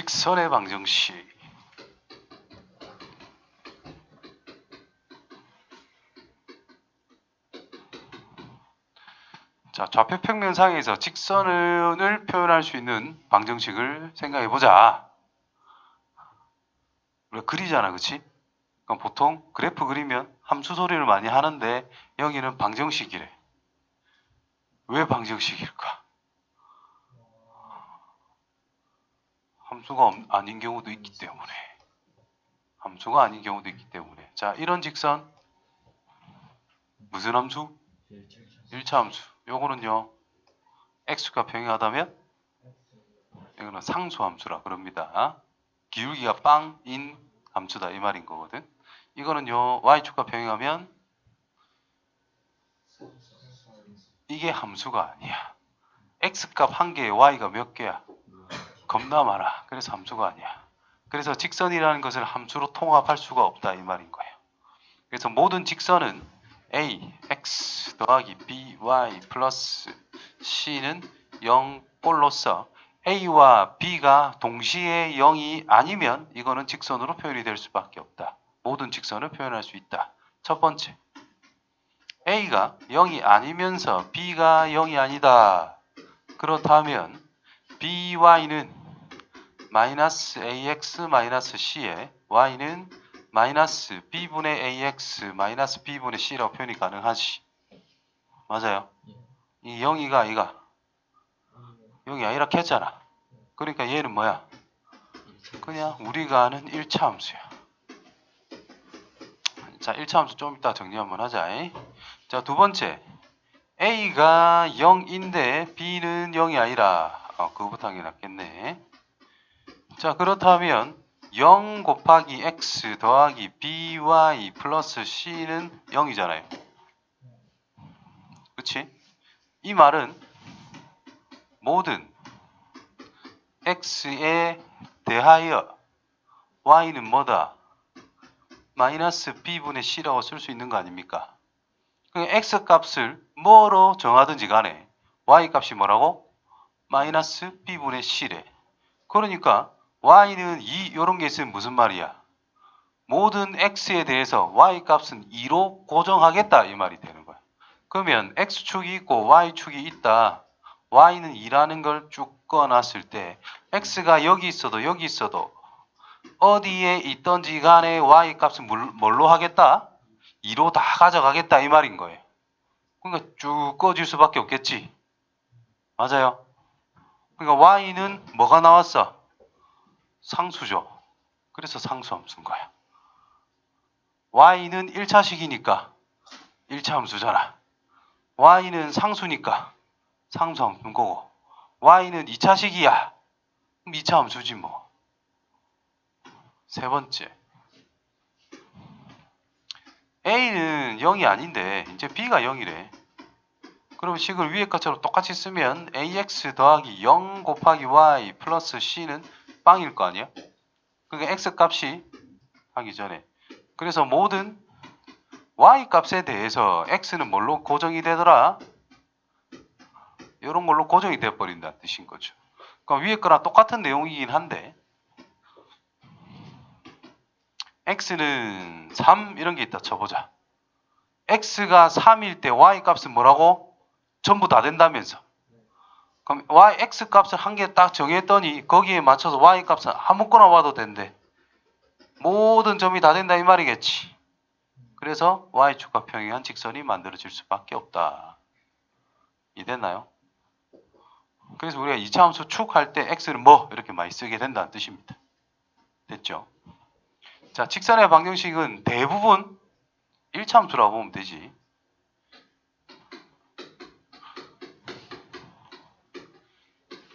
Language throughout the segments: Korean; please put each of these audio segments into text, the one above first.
직선의 방정식. 자, 좌표 평면상에서 직선을 표현할 수 있는 방정식을 생각해 보자. 우리가 그리잖아, 그치? 그럼 보통 그래프 그리면 함수 소리를 많이 하는데 여기는 방정식이래. 왜 방정식일까? 함수가 아닌 경우도 있기 때문에. 함수가 아닌 경우도 있기 때문에. 자, 이런 직선 무슨 함수? 1차 함수. 요거는요, x가 평행하다면 이거는 상수함수라 그럽니다. 기울기가 빵인 함수다 이 말인 거거든. 이거는요, y축과 평행하면 이게 함수가 아니야. x값 한 개에 y가 몇 개야? 겁나 많아. 그래서 함수가 아니야. 그래서 직선이라는 것을 함수로 통합할 수가 없다 이 말인 거예요. 그래서 모든 직선은 a, x 더하기 b, y 플러스 c는 0꼴로서 a와 b가 동시에 0이 아니면 이거는 직선으로 표현이 될 수밖에 없다. 모든 직선을 표현할 수 있다. 첫 번째, a가 0이 아니면서 b가 0이 아니다. 그렇다면 by는 마이너스 ax 마이너스 c에 y는 마이너스 b분의 ax 마이너스 b분의 c라고 표현이 가능하지. 맞아요. 이 0이가 아이가 0이 아니라 했잖아. 그러니까 얘는 뭐야? 그냥 우리가 아는 1차 함수야. 자, 1차 함수 좀 이따 정리 한번 하자. 자, 두 번째, a가 0인데 b는 0이 아니라 그거부터 하는 게 낫겠네. 자, 그렇다면 0 곱하기 x 더하기 by 플러스 c는 0이잖아요. 그치? 이 말은 모든 x에 대하여 y는 뭐다? 마이너스 b분의 c라고 쓸 수 있는 거 아닙니까? x 값을 뭐로 정하든지 간에 y 값이 뭐라고? 마이너스 b분의 c래. 그러니까 y는 2 이런 게 있으면 무슨 말이야? 모든 x에 대해서 y 값은 2로 고정하겠다 이 말이 되는 거야. 그러면 x축이 있고 y축이 있다. y는 2라는 걸 쭉 꺼놨을 때 x가 여기 있어도 어디에 있던지 간에 y 값은 뭘로 하겠다? 2로 다 가져가겠다 이 말인 거예요. 그러니까 쭉 꺼질 수밖에 없겠지. 맞아요. 그러니까 y는 뭐가 나왔어? 상수죠. 그래서 상수함수인 거야. y는 1차식이니까 1차 함수잖아. y는 상수니까 상수함수인 거고 y는 2차식이야. 그럼 2차 함수지 뭐. 세 번째, a는 0이 아닌데 이제 b가 0이래. 그럼 식을 위에 것처럼 똑같이 쓰면 ax 더하기 0 곱하기 y 플러스 c는 빵일 거 아니야? 그러니까 x 값이 하기 전에. 그래서 모든 y 값에 대해서 x는 뭘로 고정이 되더라? 이런 걸로 고정이 돼버린다는 뜻인 거죠. 그러니까 위에 거랑 똑같은 내용이긴 한데 x는 3 이런 게 있다 쳐보자. x가 3일 때 y 값은 뭐라고? 전부 다 된다면서. 그럼 x 값을 한 개 딱 정했더니 거기에 맞춰서 y 값은 아무거나 와도 된대. 모든 점이 다 된다 이 말이겠지. 그래서 y축과 평행한 직선이 만들어질 수밖에 없다. 이해됐나요? 그래서 우리가 2차 함수 축 할 때 x는 뭐 이렇게 많이 쓰게 된다는 뜻입니다. 됐죠? 자, 직선의 방정식은 대부분 1차 함수라고 보면 되지.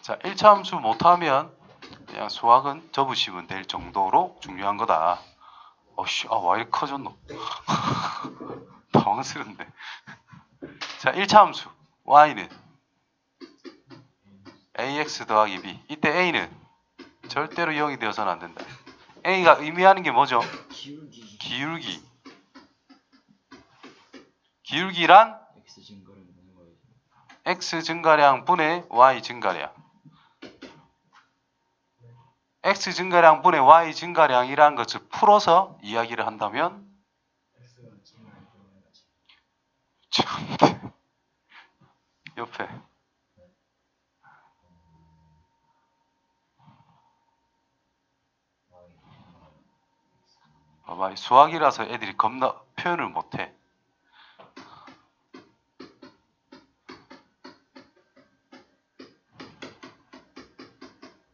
자, 1차 함수 못하면 그냥 수학은 접으시면 될 정도로 중요한 거다. 어씨, 와 이렇게 커졌노? 당황스럽네. 자, 1차 함수 y는 ax 더하기 b. 이때 a는 절대로 0이 되어서는 안 된다. a가 의미하는 게 뭐죠? 기울기. 기울기란 x 증가량 분의 y 증가량. x 증가량분의 y 증가량이라는 것을 풀어서 이야기를 한다면 참, 옆에 봐봐, 수학이라서 애들이 겁나 표현을 못해.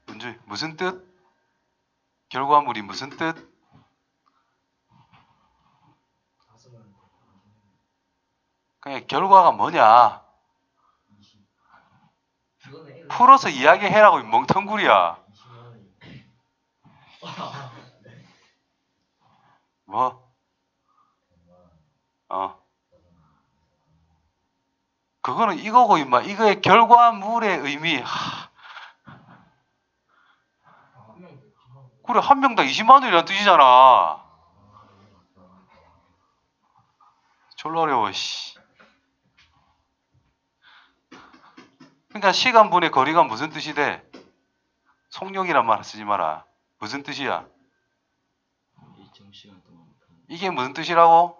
문제 무슨 뜻? 결과물이 무슨 뜻? 그냥 결과가 뭐냐? 풀어서 이야기해라고 이 멍텅구리야. 뭐? 그거는 이거고 임마. 이거의 결과물의 의미. 그래, 한 명당 20만 원이라는 뜻이잖아. 졸라 어려워, 씨. 그러니까 시간분의 거리가 무슨 뜻이 돼? 속력이란 말 쓰지 마라. 무슨 뜻이야? 이게 무슨 뜻이라고?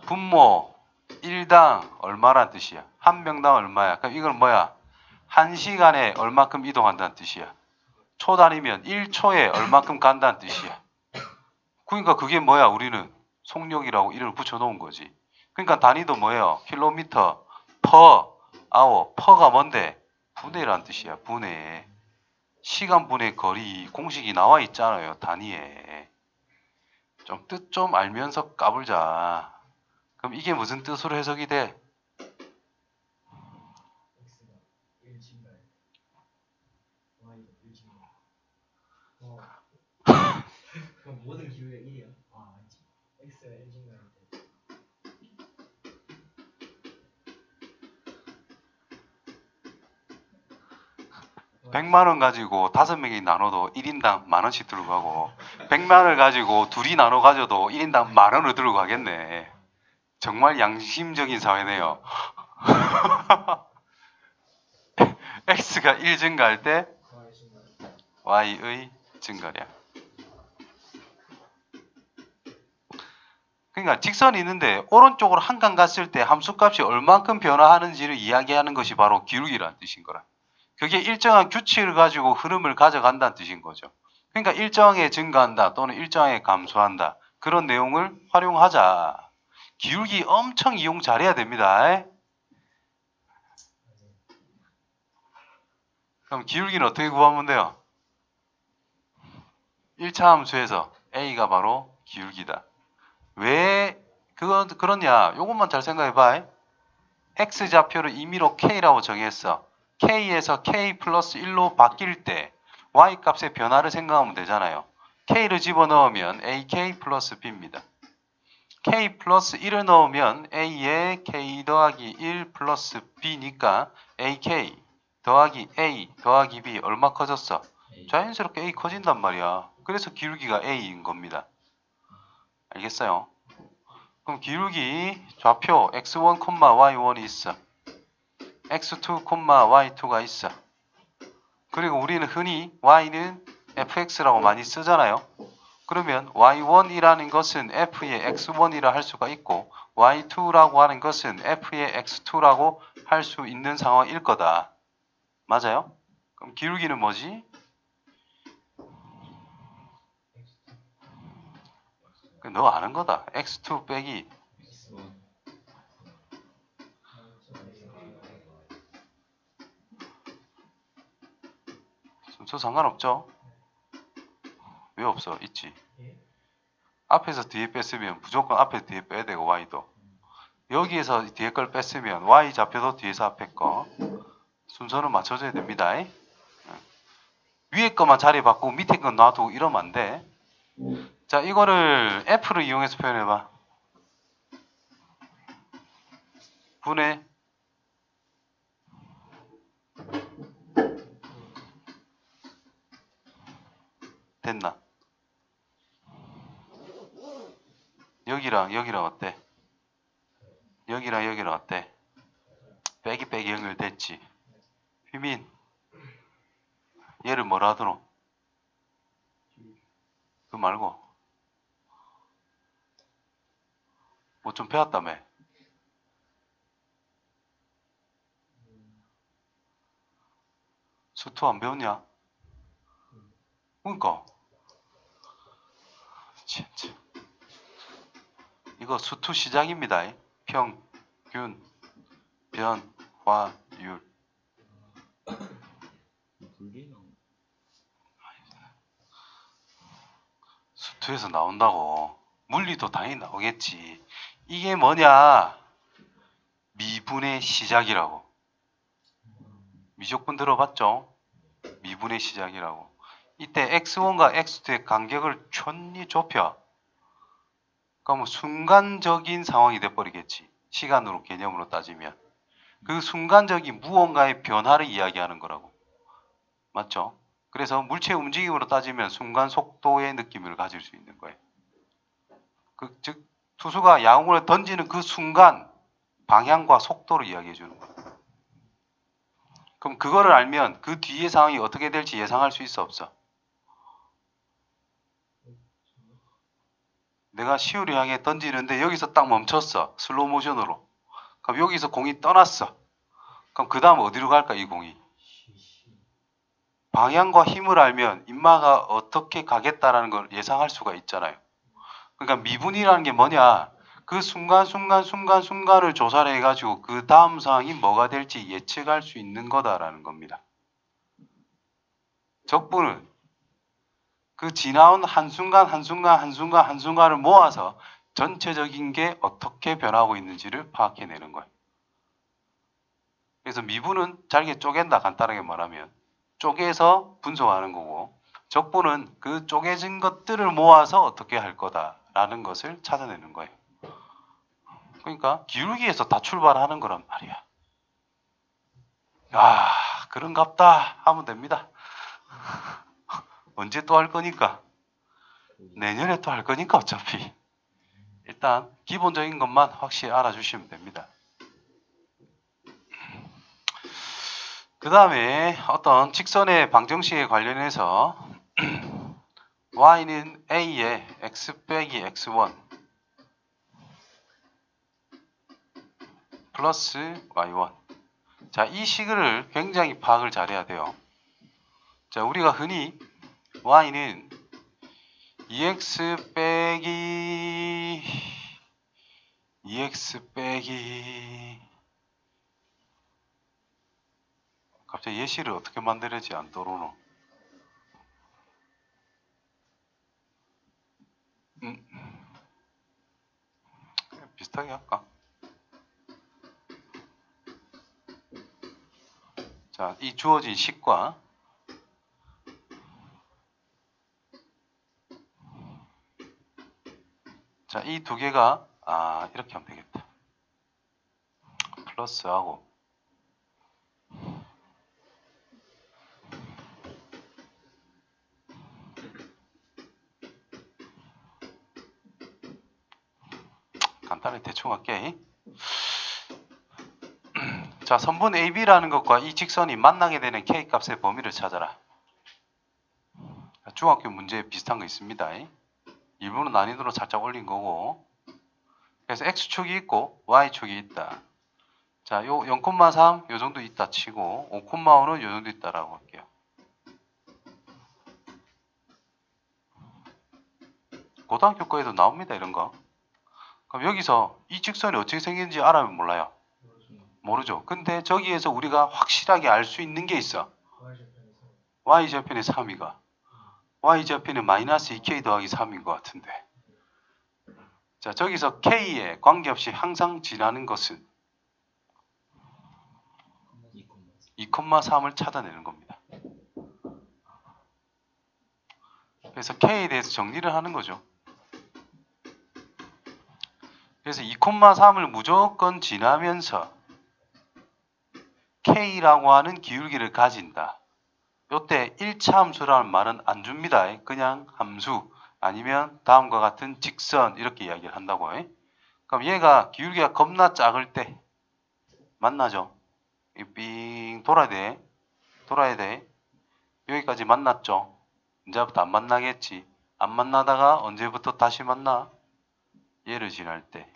분모 1당 얼마란 뜻이야? 한 명당 얼마야? 그럼 이건 뭐야? 1시간에 얼마큼 이동한다는 뜻이야. 초 단위면 1초에 얼마큼 간다는 뜻이야. 그러니까 그게 뭐야? 우리는 속력이라고 이름을 붙여놓은 거지. 그러니까 단위도 뭐예요? 킬로미터, 퍼, 아워. 퍼가 뭔데? 분해란 뜻이야. 분해. 시간분의 거리 공식이 나와 있잖아요. 단위에. 좀 뜻 좀 알면서 까불자. 그럼 이게 무슨 뜻으로 해석이 돼? 그럼 모든 기울기가 1이야? x가 1 증가할 때 100만 원 가지고 5명이 나눠도 1인당 만 원씩 들고 가고 100만 원을 가지고 둘이 나눠 가져도 1인당 만 원을 들고 가겠네. 정말 양심적인 사회네요. x가 1 증가할 때 y의 증가량. 그러니까 직선이 있는데 오른쪽으로 한 칸 갔을 때 함수값이 얼만큼 변화하는지를 이야기하는 것이 바로 기울기라는 뜻인 거라. 그게 일정한 규칙을 가지고 흐름을 가져간다는 뜻인 거죠. 그러니까 일정하게 증가한다 또는 일정하게 감소한다. 그런 내용을 활용하자. 기울기 엄청 이용 잘해야 됩니다. 그럼 기울기는 어떻게 구하면 돼요? 1차 함수에서 A가 바로 기울기다. 왜 그러냐? 요것만 잘 생각해봐. X좌표를 임의로 K라고 정했어. K에서 K 플러스 1로 바뀔 때 Y값의 변화를 생각하면 되잖아요. K를 집어넣으면 AK 플러스 B입니다. K 플러스 1을 넣으면 A에 K 더하기 1 플러스 B니까 AK 더하기 A 더하기 B 얼마 커졌어? 자연스럽게 A 커진단 말이야. 그래서 기울기가 A인 겁니다. 알겠어요? 그럼 기울기 좌표 x1, y1이 있어. x2, y2가 있어. 그리고 우리는 흔히 y는 fx라고 많이 쓰잖아요. 그러면 y1이라는 것은 f의 x1이라 할 수가 있고 y2라고 하는 것은 f의 x2라고 할 수 있는 상황일 거다. 맞아요? 그럼 기울기는 뭐지? 너 아는 거다. x2 빼기 순서 상관없죠? 왜 없어? 있지. 앞에서 뒤에 뺐으면 무조건 앞에서 뒤에 빼야 되고 y도. 여기에서 뒤에 걸 뺐으면 y 좌표도 뒤에서 앞에 거. 순서는 맞춰줘야 됩니다. 위에 거만 자리 바꾸고 밑에 거 놔두고 이러면 안 돼. 자, 이거를 f를 이용해서 표현해봐. 분해 됐나? 여기랑 여기랑 어때? 여기랑 여기랑 어때? 빼기 빼기 연결됐지. 휘민 얘를 뭐라 하더노? 그거 말고 뭐 좀 배웠다며. 수투 안 배웠냐? 그러니까 진짜 이거 수투 시작입니다. 평균 변화율. 수투에서 나온다고. 물리도 당연히 나오겠지. 이게 뭐냐? 미분의 시작이라고. 미적분 들어봤죠? 미분의 시작이라고. 이때 x1과 x2의 간격을 촌히 좁혀. 그러면 순간적인 상황이 돼버리겠지. 시간으로 개념으로 따지면. 그 순간적인 무언가의 변화를 이야기하는 거라고. 맞죠? 그래서 물체 움직임으로 따지면 순간 속도의 느낌을 가질 수 있는 거예요. 즉 투수가 야구공을 던지는 그 순간 방향과 속도를 이야기해 주는 거예요. 그럼 그거를 알면 그 뒤의 상황이 어떻게 될지 예상할 수 있어 없어? 내가 시우를 향해 던지는데 여기서 딱 멈췄어. 슬로우 모션으로. 그럼 여기서 공이 떠났어. 그럼 그 다음 어디로 갈까 이 공이? 방향과 힘을 알면 인마가 어떻게 가겠다라는 걸 예상할 수가 있잖아요. 그러니까 미분이라는 게 뭐냐? 그 순간을 조사를 해가지고 그 다음 상황이 뭐가 될지 예측할 수 있는 거다라는 겁니다. 적분은 그 지나온 한순간을 모아서 전체적인 게 어떻게 변하고 있는지를 파악해내는 거예요. 그래서 미분은 잘게 쪼갠다, 간단하게 말하면. 쪼개서 분석하는 거고, 적분은 그 쪼개진 것들을 모아서 어떻게 할 거다라는 것을 찾아내는 거예요. 그러니까 기울기에서 다 출발하는 거란 말이야. 아, 그런갑다 하면 됩니다. 언제 또 할 거니까? 내년에 또 할 거니까 어차피. 일단 기본적인 것만 확실히 알아주시면 됩니다. 그 다음에 어떤 직선의 방정식에 관련해서 y는 a에 x 빼기 x1 플러스 y1. 자, 이 식을 굉장히 파악을 잘해야 돼요. 자, 우리가 흔히 y는 2x 빼기 갑자기 예시를 어떻게 만들어야지 안 떠오르노? 비슷하게 할까? 자, 이 주어진 식과 자, 이 두 개가 이렇게 하면 되겠다. 플러스하고 간단하게 대충 할게. 자, 선분 AB라는 것과 이 직선이 만나게 되는 K 값의 범위를 찾아라. 중학교 문제에 비슷한 거 있습니다. 일부는 난이도로 살짝 올린 거고. 그래서 X축이 있고 Y축이 있다. 자, 요 0,3 요 정도 있다 치고 5,5는 요 정도 있다라고 할게요. 고등학교 거에도 나옵니다, 이런 거. 그럼 여기서 이 직선이 어떻게 생긴지 알아면 몰라요. 모르죠. 근데 저기에서 우리가 확실하게 알 수 있는 게 있어. Y좌편의 3위가 Y좌편의 마이너스 2K 더하기 3인 것 같은데. 자, 저기서 K에 관계없이 항상 지나는 것은 2,3을 찾아내는 겁니다. 그래서 K에 대해서 정리를 하는 거죠. 그래서 2,3을 무조건 지나면서 K라고 하는 기울기를 가진다. 요때 1차 함수라는 말은 안 줍니다. 그냥 함수 아니면 다음과 같은 직선 이렇게 이야기를 한다고. 그럼 얘가 기울기가 겁나 작을 때 만나죠. 삥 돌아야 돼. 여기까지 만났죠. 이제부터 안 만나겠지. 안 만나다가 언제부터 다시 만나? 얘를 지날 때.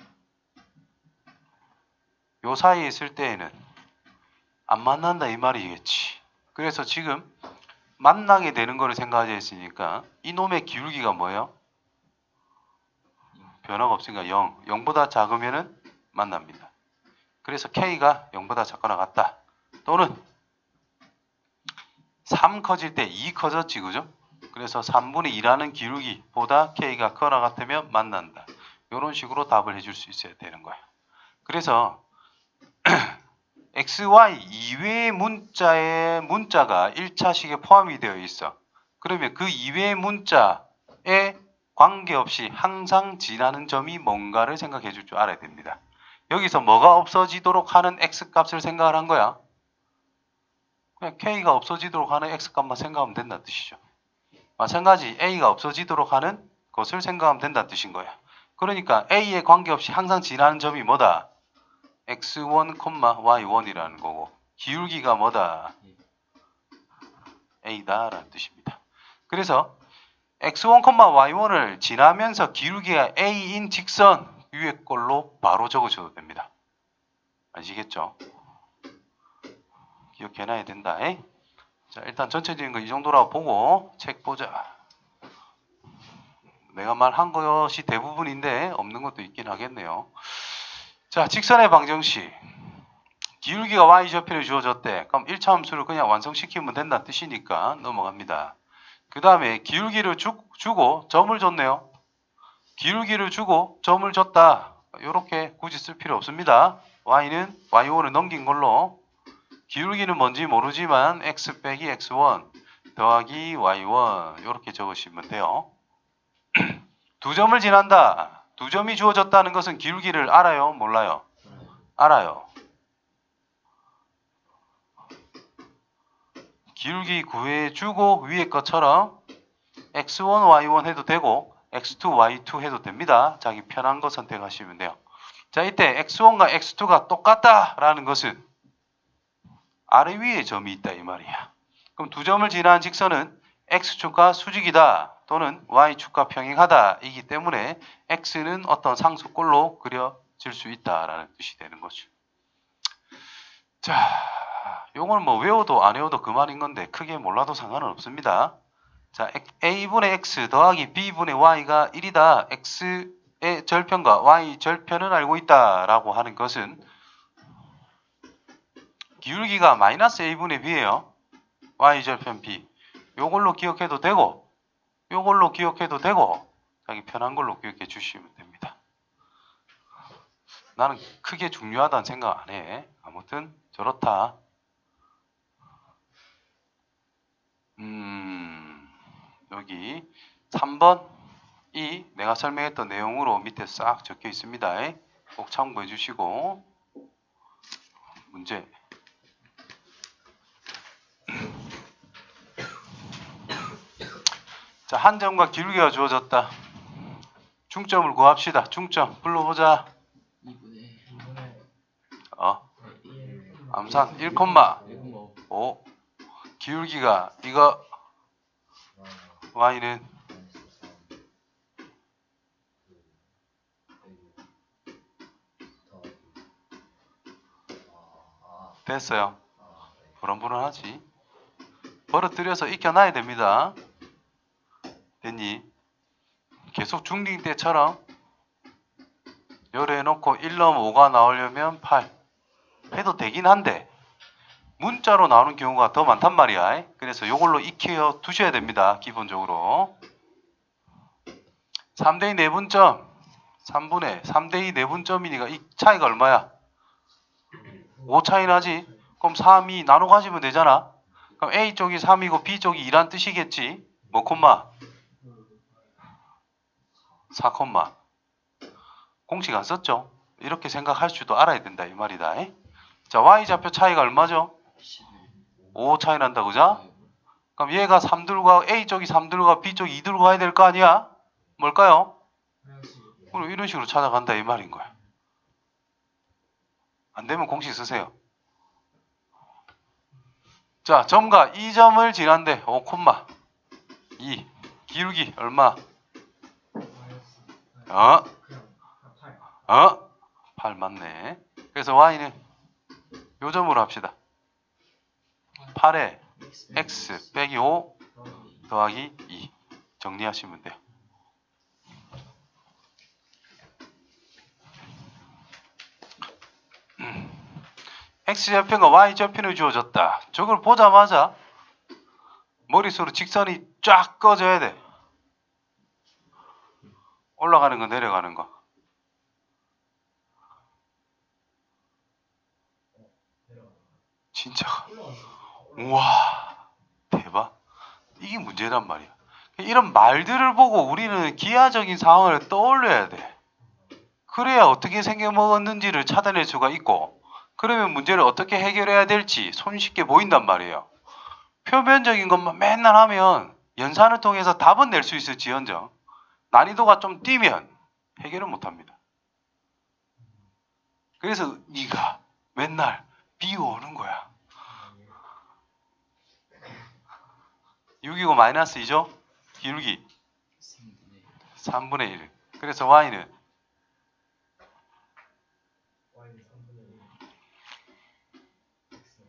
요 사이에 있을 때에는 안 만난다 이 말이겠지. 그래서 지금 만나게 되는 거를 생각하자 했으니까 이놈의 기울기가 뭐예요? 변화가 없으니까 0. 0보다 작으면은 만납니다. 그래서 K가 0보다 작거나 같다. 또는 3 커질 때 2 커졌지, 그죠? 그래서 3분의 2라는 기울기보다 K가 커나 같으면 만난다. 이런 식으로 답을 해줄 수 있어야 되는 거예요. 그래서 XY 이외의 문자가 1차식에 포함이 되어 있어. 그러면 그 이외의 문자에 관계없이 항상 지나는 점이 뭔가를 생각해 줄 줄 알아야 됩니다. 여기서 뭐가 없어지도록 하는 X값을 생각을 한 거야. 그냥 K가 없어지도록 하는 X값만 생각하면 된다는 뜻이죠. 마찬가지 A가 없어지도록 하는 것을 생각하면 된다는 뜻인 거야. 그러니까 A에 관계없이 항상 지나는 점이 뭐다? X1, Y1이라는 거고 기울기가 뭐다? A다 라는 뜻입니다. 그래서 X1, Y1을 지나면서 기울기가 A인 직선 위에 걸로 바로 적으셔도 됩니다. 아시겠죠? 기억해놔야 된다. 자, 일단 전체적인 거 이 정도라고 보고 책 보자. 내가 말한 것이 대부분인데 없는 것도 있긴 하겠네요. 자, 직선의 방정식. 기울기가 y좌표로 주어졌대. 그럼 1차 함수를 그냥 완성시키면 된다는 뜻이니까 넘어갑니다. 그 다음에 기울기를 주고 점을 줬네요. 기울기를 주고 점을 줬다. 이렇게 굳이 쓸 필요 없습니다. y는 y1을 넘긴 걸로 기울기는 뭔지 모르지만 x 빼기 x1 더하기 y1 이렇게 적으시면 돼요. 두 점을 지난다. 두 점이 주어졌다는 것은 기울기를 알아요? 몰라요? 알아요. 기울기 구해주고 위에 것처럼 x1, y1 해도 되고 x2, y2 해도 됩니다. 자기 편한 거 선택하시면 돼요. 자, 이때 x1과 x2가 똑같다라는 것은 아래 위에 점이 있다 이 말이야. 그럼 두 점을 지나는 직선은 x축과 수직이다 또는 y축과 평행하다 이기 때문에 x는 어떤 상수꼴로 그려질 수 있다라는 뜻이 되는 거죠. 자, 요걸 뭐 외워도 안 외워도 그만인 건데 크게 몰라도 상관은 없습니다. 자, a분의 x 더하기 b분의 y가 1이다. x의 절편과 y 절편은 알고 있다라고 하는 것은 기울기가 마이너스 a분의 b예요. y 절편 b. 요걸로 기억해도 되고 요걸로 기억해도 되고 자기 편한 걸로 기억해 주시면 됩니다. 나는 크게 중요하다는 생각 안 해. 아무튼 저렇다. 여기 3번 이 내가 설명했던 내용으로 밑에 싹 적혀 있습니다. 꼭 참고해 주시고 문제 자, 한 점과 기울기가 주어졌다. 중점을 구합시다. 중점 불러보자. 2분의 암산 1,5 기울기가 이거 y는 됐어요. 불안불안하지. 벌어들여서 익혀놔야 됩니다. 됐니? 계속 중딩 때처럼 열어놓고 1 넣으면 5가 나오려면 8 해도 되긴 한데 문자로 나오는 경우가 더 많단 말이야. 그래서 이걸로 익혀 두셔야 됩니다. 기본적으로 3대2 내분점 3분의 3대2 내분점이니까 이 차이가 얼마야? 5 차이 나지? 그럼 3이 나눠 가지면 되잖아. 그럼 A쪽이 3이고 B쪽이 2란 뜻이겠지? 뭐 콤마? 4 콤마. 공식 안 썼죠? 이렇게 생각할 줄도 알아야 된다 이 말이다. 자, Y좌표 차이가 얼마죠? 5 차이 난다 그죠? 그럼 얘가 3 들고 가고 A쪽이 3 들고 가고 B쪽이 2 들고 가야 될 거 아니야? 뭘까요? 그럼 이런 식으로 찾아간다 이 말인 거야. 안 되면 공식 쓰세요. 자, 점과 이 점을 지난데 5,2 기울기 얼마? 그냥 8. 8 맞네. 그래서 y는 요 점으로 합시다. 8에 x 빼기 5 더하기 2 정리하시면 돼요. x좌표가 y좌표로 주어졌다. 저걸 보자마자 머릿속으로 직선이 쫙 꺼져야 돼. 올라가는 거 내려가는 거. 진짜 우와 대박. 이게 문제란 말이야. 이런 말들을 보고 우리는 기하적인 상황을 떠올려야 돼. 그래야 어떻게 생겨먹었는지를 찾아낼 수가 있고, 그러면 문제를 어떻게 해결해야 될지 손쉽게 보인단 말이에요. 표면적인 것만 맨날 하면 연산을 통해서 답은 낼 수 있을지언정 난이도가 좀 뛰면 해결을 못합니다. 그래서 네가 맨날 비워오는 거야. 6이고 마이너스 2죠? 기울기 3분의 1. 그래서 y는 y는 3분의 1. x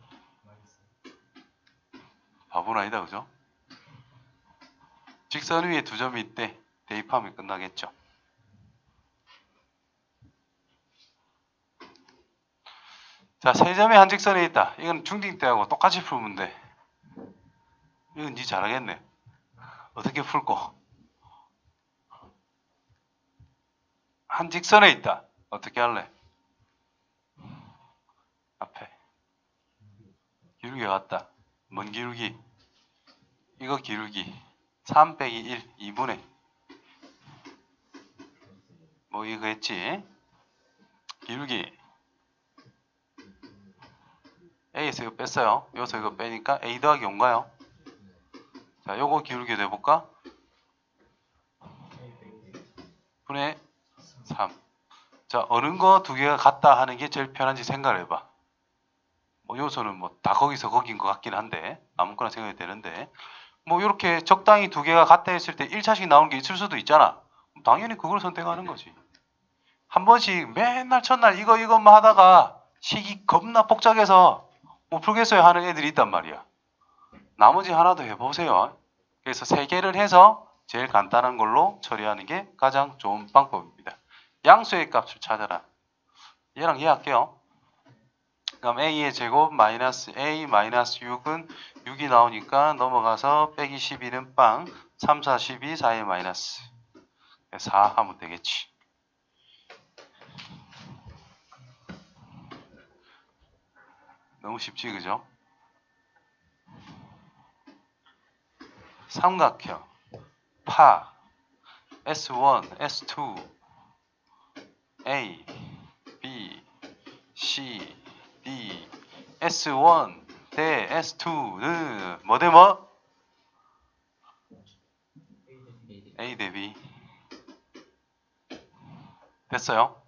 마이너스. 바보는 아니다, 그죠? 직선 위에 두 점이 있대. 대입하면 끝나겠죠. 자, 세 점이 한 직선에 있다. 이건 중딩 때하고 똑같이 풀면 돼. 이건 니 잘하겠네. 어떻게 풀고? 한 직선에 있다. 어떻게 할래? 앞에 기울기가 같다. 뭔 기울기? 이거 기울기 3 빼기 1 2분의 뭐 이거 했지? 기울기 A에서 이거 뺐어요. 여기서 이거 빼니까 A 더하기 5인가요? 자, 요거 기울기 내볼까? 분의 3. 자, 어느 거 두 개가 같다 하는 게 제일 편한지 생각을 해봐. 뭐 요소는 뭐 다 거기서 거긴 것 같긴 한데 아무거나 생각이 되는데 뭐 이렇게 적당히 두 개가 같다 했을 때 1차씩 나오는 게 있을 수도 있잖아. 당연히 그걸 선택하는 거지. 한 번씩 맨날 첫날 이것만 하다가 식이 겁나 복잡해서 못 풀겠어요 하는 애들이 있단 말이야. 나머지 하나 더 해보세요. 그래서 세 개를 해서 제일 간단한 걸로 처리하는 게 가장 좋은 방법입니다. 양수의 값을 찾아라. 얘랑 얘 할게요. 그럼 a의 제곱 마이너스 a 마이너스 6은 6이 나오니까 넘어가서 빼기 12는 빵 3, 4, 12, 4의 마이너스 4 하면 되겠지. 너무 쉽지 그죠? 삼각형 파 S1, S2 A, B, C, D S1 대 S2는 뭐 대 뭐? A 대 B 됐어요?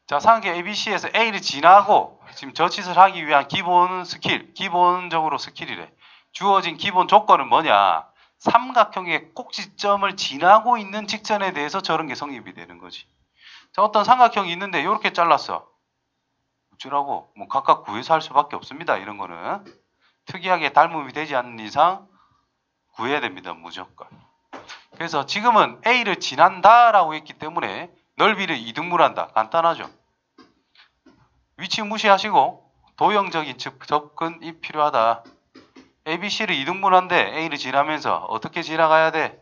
자, 상계 ABC에서 A를 지나고 지금 저 짓을 하기 위한 기본 스킬, 기본적으로 스킬이래. 주어진 기본 조건은 뭐냐? 삼각형의 꼭지점을 지나고 있는 직선에 대해서 저런 게 성립이 되는 거지. 자, 어떤 삼각형이 있는데 이렇게 잘랐어. 어쩌라고? 뭐 각각 구해서 할 수밖에 없습니다. 이런 거는 특이하게 닮음이 되지 않는 이상 구해야 됩니다. 무조건. 그래서 지금은 A를 지난다라고 했기 때문에 넓이를 이등분한다. 간단하죠. 위치 무시하시고 도형적인 접근이 필요하다. ABC를 이등분한데 A를 지나면서 어떻게 지나가야 돼?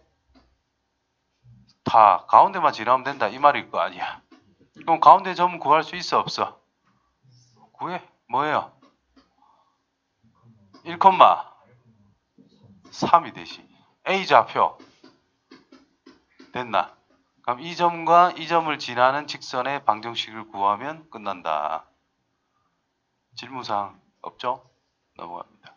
다 가운데만 지나면 된다 이 말일 거 아니야. 그럼 가운데 점 구할 수 있어 없어? 구해. 뭐예요? 1,3이 되지. A좌표 됐나? 그럼 이 점과 이 점을 지나는 직선의 방정식을 구하면 끝난다. 질문사항 없죠? 넘어갑니다.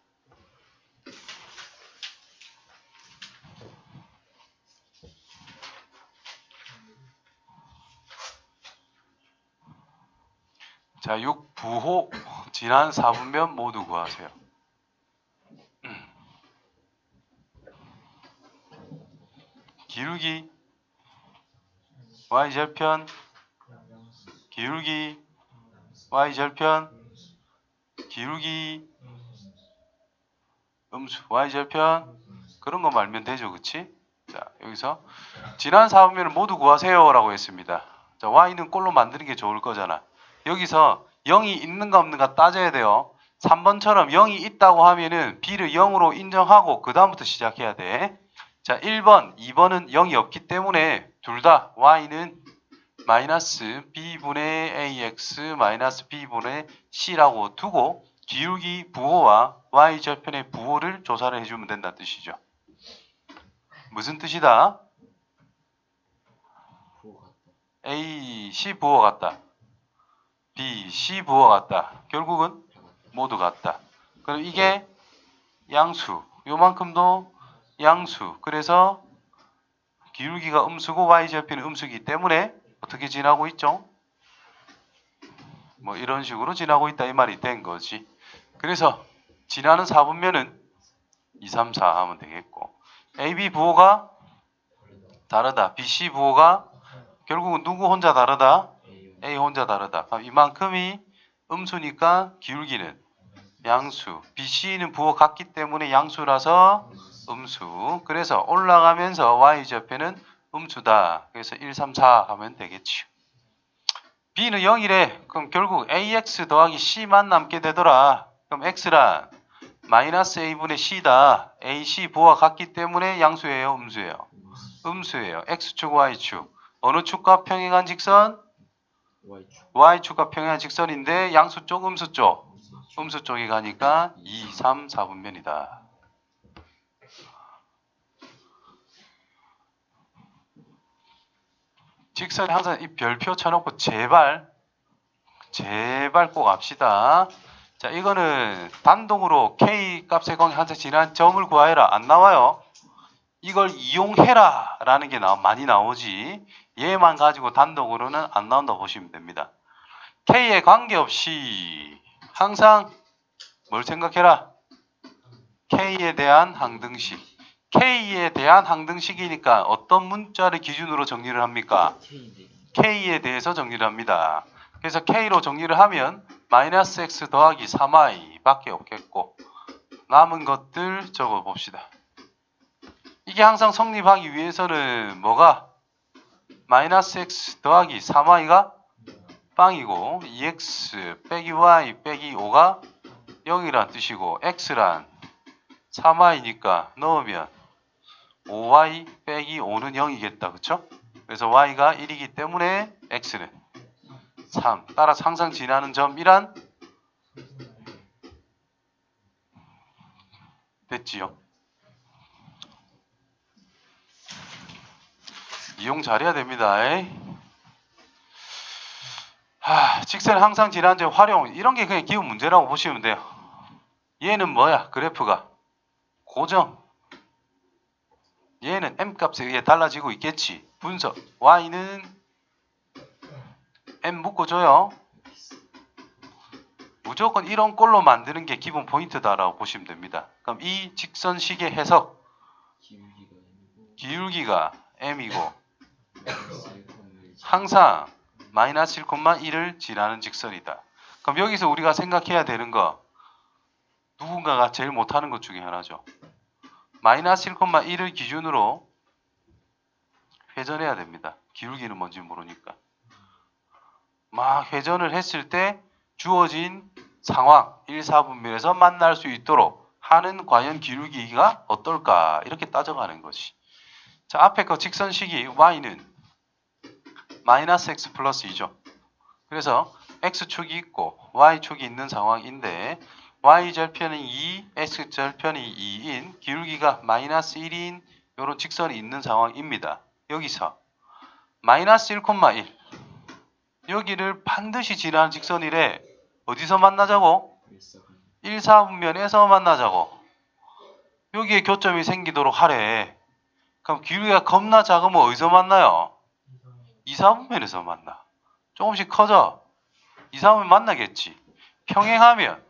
자, 6 부호 지난 4분면 모두 구하세요. 기울기 y절편 기울기 y절편 기울기 음수 y절편 그런 거 말면 되죠. 그치? 자 여기서 지난 4분면을 모두 구하세요 라고 했습니다. 자 y는 꼴로 만드는 게 좋을 거잖아. 여기서 0이 있는가 없는가 따져야 돼요. 3번처럼 0이 있다고 하면은 b를 0으로 인정하고 그 다음부터 시작해야 돼. 자 1번 2번은 0이 없기 때문에 둘 다 y는 마이너스 b분의 ax 마이너스 b분의 c라고 두고 기울기 부호와 y절편의 부호를 조사를 해주면 된다는 뜻이죠. 무슨 뜻이다? A, C 부호 같다. B, C 부호 같다. 결국은 모두 같다. 그럼 이게 양수. 요만큼도 양수. 그래서 기울기가 음수고 y절편은 음수이기 때문에 어떻게 지나고 있죠? 뭐 이런 식으로 지나고 있다 이 말이 된 거지. 그래서 지나는 4분면은 2, 3, 4 하면 되겠고 AB 부호가 다르다. BC 부호가 결국은 누구 혼자 다르다? A 혼자 다르다. 그럼 이만큼이 음수니까 기울기는 양수. BC는 부호 같기 때문에 양수라서 음수. 그래서 올라가면서 y절편은 음수다. 그래서 1, 3, 4 하면 되겠죠. B는 0이래. 그럼 결국 AX 더하기 C만 남게 되더라. 그럼 X란 마이너스 A분의 C다. AC 부호가 같기 때문에 양수예요? 음수예요? 음수예요. X축, Y축. 어느 축과 평행한 직선? Y축과 평행한 직선인데 양수 쪽, 음수 쪽? 음수 쪽이 가니까 2, 3, 4분면이다. 직선에 항상 이 별표 쳐놓고 제발 꼭 합시다. 자, 이거는 단독으로 K 값의 관계 항상 지난 점을 구하여라. 안 나와요. 이걸 이용해라 라는 게 많이 나오지. 얘만 가지고 단독으로는 안 나온다고 보시면 됩니다. K에 관계없이 항상 뭘 생각해라? K에 대한 항등식. K에 대한 항등식이니까 어떤 문자를 기준으로 정리를 합니까? K에 대해서 정리를 합니다. 그래서 K로 정리를 하면 마이너스 X 더하기 3Y 밖에 없겠고 남은 것들 적어 봅시다. 이게 항상 성립하기 위해서는 뭐가? 마이너스 X 더하기 3Y가 빵이고 2X 빼기 Y 빼기 5가 0이란 뜻이고 X란 3Y니까 넣으면 5Y 빼기 5는 0이겠다. 그쵸? 그래서 Y가 1이기 때문에 X는 3. 따라서 항상 지나는 점이란 됐지요? 이용 잘해야 됩니다. 직선은 항상 지나는 점 활용. 이런 게 그냥 기본 문제라고 보시면 돼요. 얘는 뭐야? 그래프가 고정. 얘는 m값에 의해 달라지고 있겠지. 분석. y는 m 묶어줘요. 무조건 이런 꼴로 만드는 게 기본 포인트다라고 보시면 됩니다. 그럼 이 직선식의 해석. 기울기가 m이고 항상 마이너스 1,1을 지나는 직선이다. 그럼 여기서 우리가 생각해야 되는 거 누군가가 제일 못하는 것 중에 하나죠. 마이너스 1,1을 기준으로 회전해야 됩니다. 기울기는 뭔지 모르니까. 막 회전을 했을 때 주어진 상황 1, 4분면에서 만날 수 있도록 하는 과연 기울기가 어떨까 이렇게 따져가는 것이. 자, 앞에 거 직선식이 y는 마이너스 x 플러스 2죠. 그래서 x축이 있고 y축이 있는 상황인데 y절편이 2, x절편이 2인 기울기가 마이너스 1인 이런 직선이 있는 상황입니다. 여기서 마이너스 1,1 여기를 반드시 지나는 직선이래. 어디서 만나자고? 1, 4분면에서 만나자고. 여기에 교점이 생기도록 하래. 그럼 기울기가 겁나 작으면 어디서 만나요? 2, 4분면에서 만나. 조금씩 커져. 2, 4분면 만나겠지. 평행하면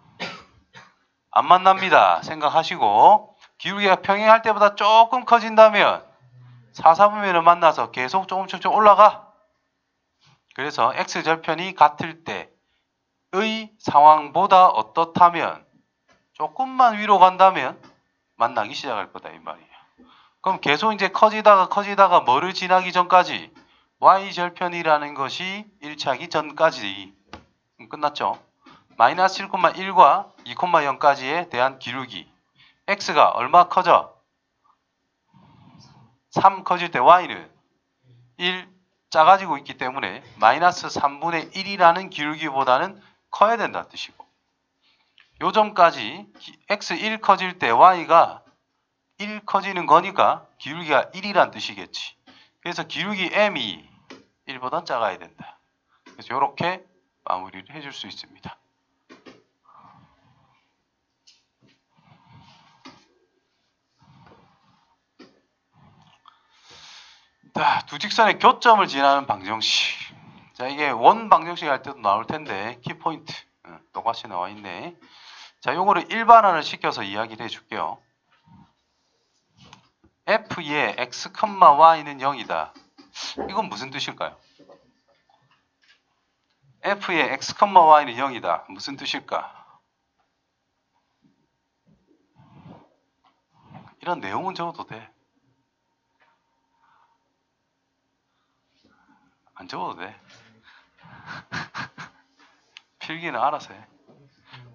안 만납니다. 생각하시고 기울기가 평행할 때보다 조금 커진다면 4, 4분면을 만나서 계속 조금씩 좀 올라가. 그래서 x절편이 같을 때의 상황보다 어떻다면 조금만 위로 간다면 만나기 시작할 거다 이 말이에요. 그럼 계속 이제 커지다가 뭐를 지나기 전까지 y절편이라는 것이 1차기 전까지 끝났죠. 마이너스 1,1과 2,0까지에 대한 기울기 x가 얼마 커져? 3 커질 때 y는 1 작아지고 있기 때문에 마이너스 3분의 1이라는 기울기보다는 커야 된다는 뜻이고 요 점까지 x 1 커질 때 y가 1 커지는 거니까 기울기가 1이란 뜻이겠지. 그래서 기울기 m이 1보다 작아야 된다. 그래서 이렇게 마무리를 해줄 수 있습니다. 자, 두 직선의 교점을 지나는 방정식. 자, 이게 원 방정식 할 때도 나올 텐데 키포인트 똑같이 나와 있네. 자, 요거를 일반화를 시켜서 이야기를 해줄게요. f의 x, y는 0이다. 이건 무슨 뜻일까요? f의 x, y는 0이다. 무슨 뜻일까? 이런 내용은 적어도 돼. 안 적어도 돼. 필기는 알아서 해.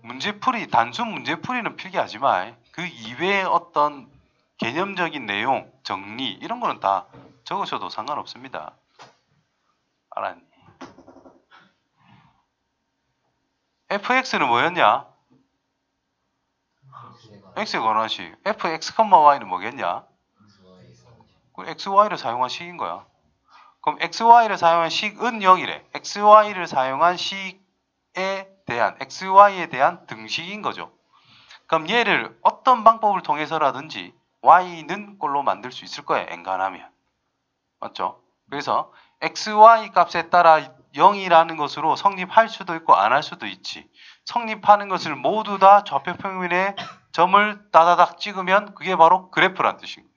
문제풀이, 단순 문제풀이는 필기하지 마. 그 이외의 어떤 개념적인 내용, 정리 이런 거는 다 적으셔도 상관없습니다. 알았니? fx는 뭐였냐? x의 관한식. fx, y는 뭐겠냐? xy를 사용한 식인 거야. 그럼 xy를 사용한 식은 0이래. xy를 사용한 식에 대한 xy에 대한 등식인 거죠. 그럼 얘를 어떤 방법을 통해서라든지 y는 꼴로 만들 수 있을 거예요. 엔간하면. 맞죠? 그래서 xy 값에 따라 0이라는 것으로 성립할 수도 있고 안 할 수도 있지. 성립하는 것을 모두 다 좌표 평면에 점을 따다닥 찍으면 그게 바로 그래프란 뜻인 거예요.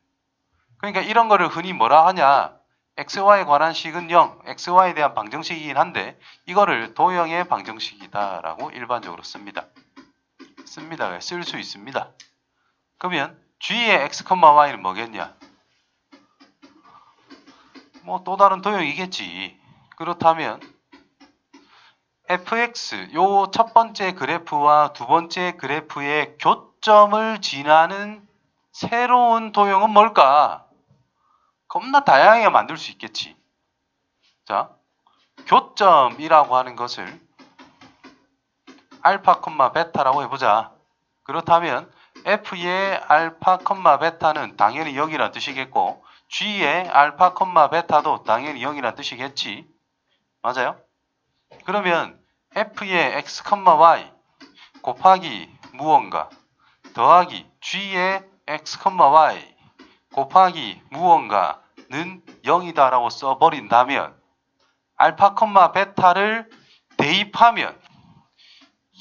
그러니까 이런 거를 흔히 뭐라 하냐? xy에 관한 식은 0, xy에 대한 방정식이긴 한데 이거를 도형의 방정식이다라고 일반적으로 씁니다. 쓸 수 있습니다. 그러면 g의 x, y는 뭐겠냐? 뭐 또 다른 도형이겠지. 그렇다면 fx 요 첫 번째 그래프와 두 번째 그래프의 교점을 지나는 새로운 도형은 뭘까? 겁나 다양하게 만들 수 있겠지. 자, 교점이라고 하는 것을 알파, 베타라고 해보자. 그렇다면 f의 알파, 베타는 당연히 0이란 뜻이겠고 g의 알파, 베타도 당연히 0이란 뜻이겠지. 맞아요? 그러면 f의 x, y 곱하기 무언가 더하기 g의 x, y 곱하기 무언가는 0이다라고 써버린다면 알파, 베타를 대입하면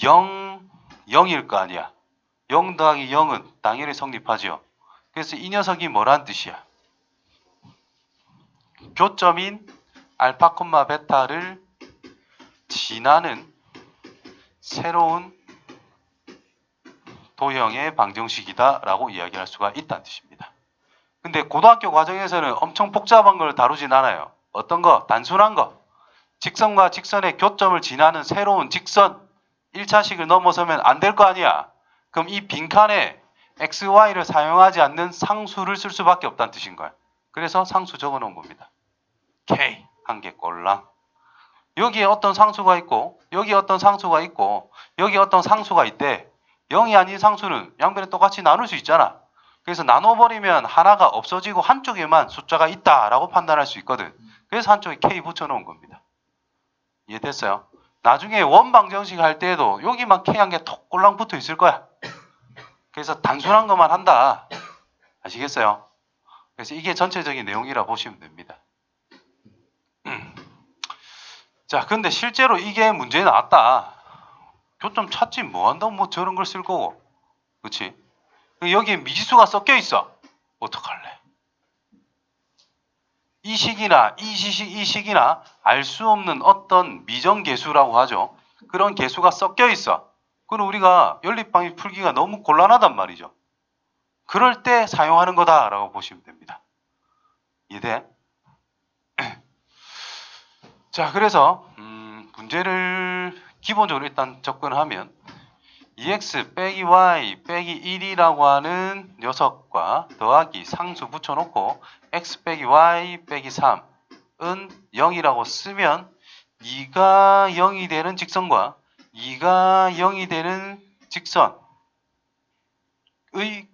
0일 거 아니야. 0 더하기 0은 당연히 성립하죠. 그래서 이 녀석이 뭐란 뜻이야? 교점인 알파, 베타를 지나는 새로운 도형의 방정식이다 라고 이야기할 수가 있다는 뜻입니다. 근데 고등학교 과정에서는 엄청 복잡한 걸 다루진 않아요. 어떤 거? 단순한 거. 직선과 직선의 교점을 지나는 새로운 직선 1차식을 넘어서면 안 될 거 아니야. 그럼 이 빈칸에 xy를 사용하지 않는 상수를 쓸 수밖에 없다는 뜻인 거야. 그래서 상수 적어놓은 겁니다. k 한 개 꼴랑. 여기에 어떤 상수가 있고 여기에 어떤 상수가 있고 여기에 어떤 상수가 있대. 0이 아닌 상수는 양변에 똑같이 나눌 수 있잖아. 그래서 나눠버리면 하나가 없어지고 한쪽에만 숫자가 있다라고 판단할 수 있거든. 그래서 한쪽에 k 붙여놓은 겁니다. 이해됐어요? 나중에 원방정식 할 때에도 여기만 k 한 개 톡 꼴랑 붙어 있을 거야. 그래서 단순한 것만 한다. 아시겠어요? 그래서 이게 전체적인 내용이라 보시면 됩니다. 자, 근데 실제로 이게 문제에 나왔다. 교점 찾지 뭐 한다고 뭐 저런 걸 쓸 거고. 그렇지? 여기에 미지수가 섞여 있어. 어떡할래? 이 이 식이나 알 수 없는 어떤 미정계수라고 하죠. 그런 계수가 섞여 있어. 그럼 우리가 연립방위 풀기가 너무 곤란하단 말이죠. 그럴 때 사용하는 거다라고 보시면 됩니다. 이해돼? 자, 그래서 문제를 기본적으로 일단 접근하면 2x 빼기 y 빼기 1이라고 하는 녀석과 더하기 상수 붙여놓고 x 빼기 y 빼기 3은 0이라고 쓰면 2가 0이 되는 직선과 2가 0이 되는 직선의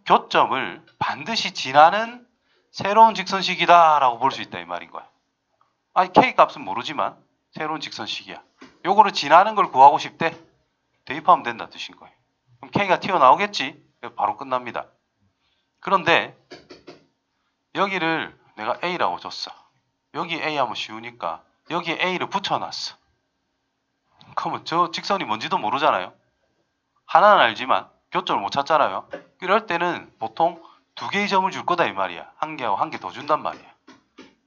교점을 반드시 지나는 새로운 직선식이다 라고 볼 수 있다 이 말인 거야. 아니 k 값은 모르지만 새로운 직선식이야. 요거를 지나는 걸 구하고 싶대. 대입하면 된다 뜻인 거예요. 그럼 k가 튀어나오겠지? 바로 끝납니다. 그런데 여기를 내가 a라고 줬어. 여기 a 하면 쉬우니까 여기에 a를 붙여놨어. 그러면 저 직선이 뭔지도 모르잖아요. 하나는 알지만 교점을 못 찾잖아요. 이럴 때는 보통 두 개의 점을 줄 거다 이 말이야. 한 개하고 한 개 더 준단 말이야.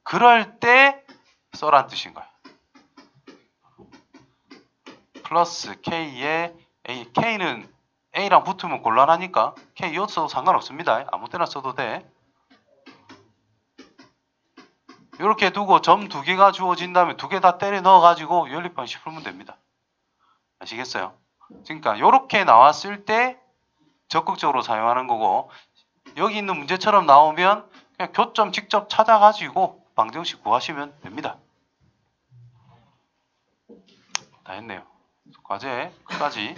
그럴 때 써란 뜻인 거야. 플러스 k에 a, k는 a랑 붙으면 곤란하니까 k 여 써도 상관없습니다. 아무 때나 써도 돼. 이렇게 두고 점 두 개가 주어진 다음에 두 개 다 때려 넣어가지고 연립방식 풀면 됩니다. 아시겠어요? 그러니까 이렇게 나왔을 때 적극적으로 사용하는 거고 여기 있는 문제처럼 나오면 그냥 교점 직접 찾아가지고 방정식 구하시면 됩니다. 다 했네요. 과제 끝까지